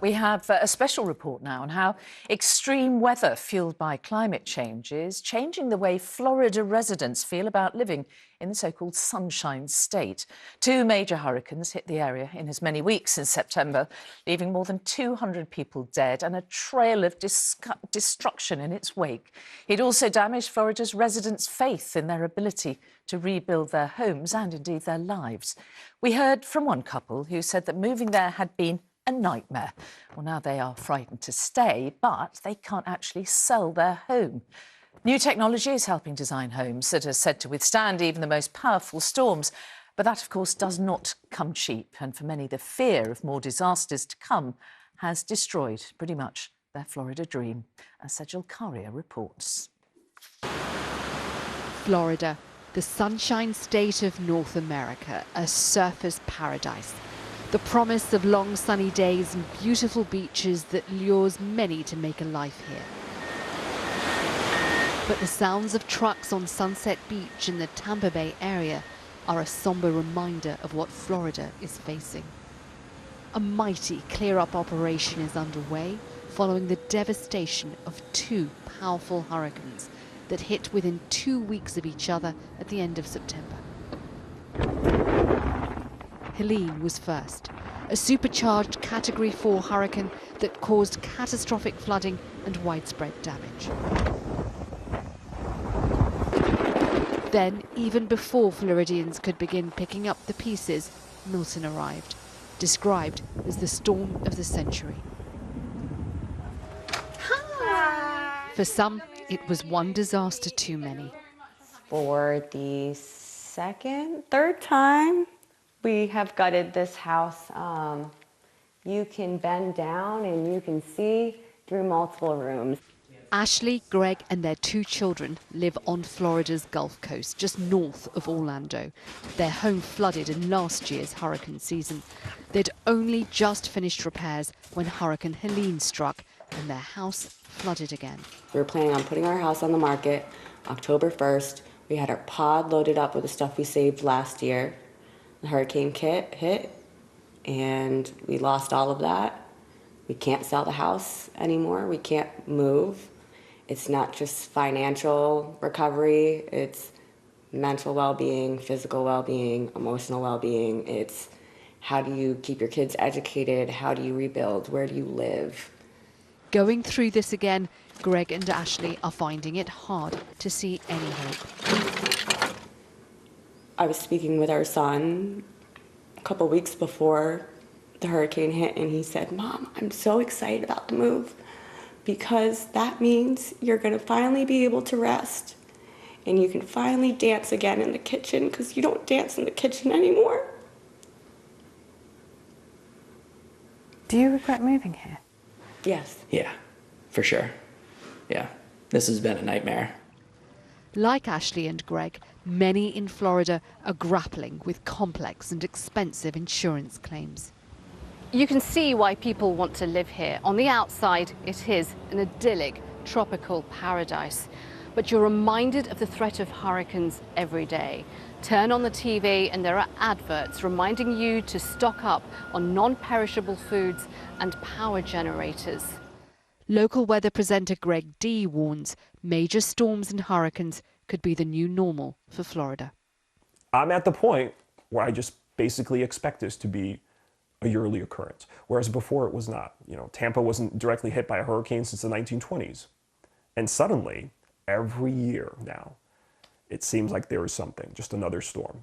We have a special report now on how extreme weather fueled by climate change is changing the way Florida residents feel about living in the so-called Sunshine State. Two major hurricanes hit the area in as many weeks in September, leaving more than 200 people dead and a trail of destruction in its wake. It also damaged Florida's residents' faith in their ability to rebuild their homes and indeed their lives. We heard from one couple who said that moving there had been a nightmare. Well, now they are frightened to stay, but they can't actually sell their home. New technology is helping design homes that are said to withstand even the most powerful storms. But that, of course, does not come cheap. And for many, the fear of more disasters to come has destroyed pretty much their Florida dream, as Sejal Karia reports. Florida, the Sunshine State of North America, a surfer's paradise. The promise of long sunny days and beautiful beaches that lures many to make a life here. But the sounds of trucks on Sunset Beach in the Tampa Bay area are a somber reminder of what Florida is facing. A mighty clear-up operation is underway following the devastation of two powerful hurricanes that hit within 2 weeks of each other at the end of September. Helene was first, a supercharged Category 4 hurricane that caused catastrophic flooding and widespread damage. Then, even before Floridians could begin picking up the pieces, Milton arrived, described as the storm of the century. Hi. For some, it was one disaster too many. For the third time, we have gutted this house. You can bend down and you can see through multiple rooms. Ashley, Greg and their two children live on Florida's Gulf Coast, just north of Orlando. Their home flooded in last year's hurricane season. They'd only just finished repairs when Hurricane Helene struck and their house flooded again. We were planning on putting our house on the market October 1st. We had our pod loaded up with the stuff we saved last year. The hurricane hit and we lost all of that. We can't sell the house anymore. We can't move. It's not just financial recovery, it's mental well-being, physical well-being, emotional well-being. It's how do you keep your kids educated? How do you rebuild? Where do you live? Going through this again, Greg and Ashley are finding it hard to see any hope. I was speaking with our son a couple weeks before the hurricane hit, and he said, "Mom, I'm so excited about the move because that means you're going to finally be able to rest and you can finally dance again in the kitchen because you don't dance in the kitchen anymore." Do you regret moving here? Yes. Yeah, for sure. Yeah, this has been a nightmare. Like Ashley and Greg, many in Florida are grappling with complex and expensive insurance claims. You can see why people want to live here. On the outside, it is an idyllic tropical paradise. But you're reminded of the threat of hurricanes every day. Turn on the TV and there are adverts reminding you to stock up on non-perishable foods and power generators. Local weather presenter Greg D warns major storms and hurricanes could be the new normal for Florida. I'm at the point where I just basically expect this to be a yearly occurrence, whereas before it was not. You know, Tampa wasn't directly hit by a hurricane since the 1920s. And suddenly, every year now, it seems like there is something, just another storm.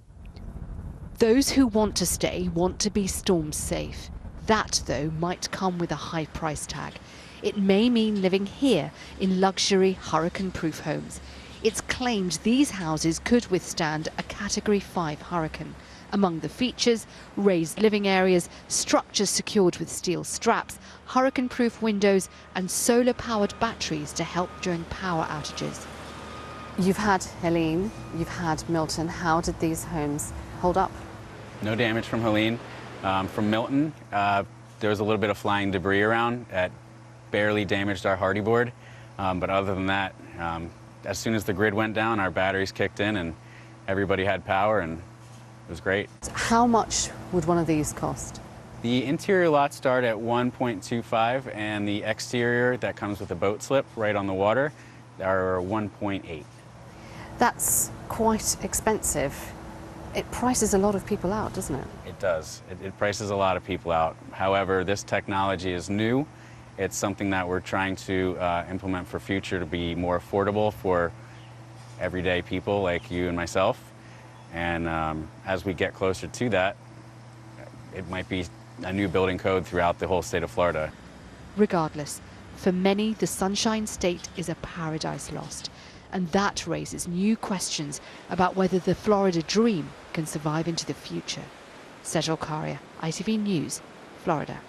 Those who want to stay want to be storm safe. That, though, might come with a high price tag. It may mean living here in luxury hurricane-proof homes. It's claimed these houses could withstand a Category 5 hurricane. Among the features, raised living areas, structures secured with steel straps, hurricane-proof windows and solar-powered batteries to help during power outages. You've had Helene, you've had Milton. How did these homes hold up? No damage from Helene. From Milton, there was a little bit of flying debris around that barely damaged our hardy board. But other than that, as soon as the grid went down, our batteries kicked in and everybody had power, and it was great. How much would one of these cost? The interior lots start at 1.25, and the exterior that comes with a boat slip right on the water are 1.8. That's quite expensive. It prices a lot of people out, doesn't it? It does. It prices a lot of people out. However, this technology is new. It's something that we're trying to implement for future to be more affordable for everyday people like you and myself. And as we get closer to that, it might be a new building code throughout the whole state of Florida. Regardless, for many, the Sunshine State is a paradise lost. And that raises new questions about whether the Florida dream can survive into the future. Sejal Karia, ITV News, Florida.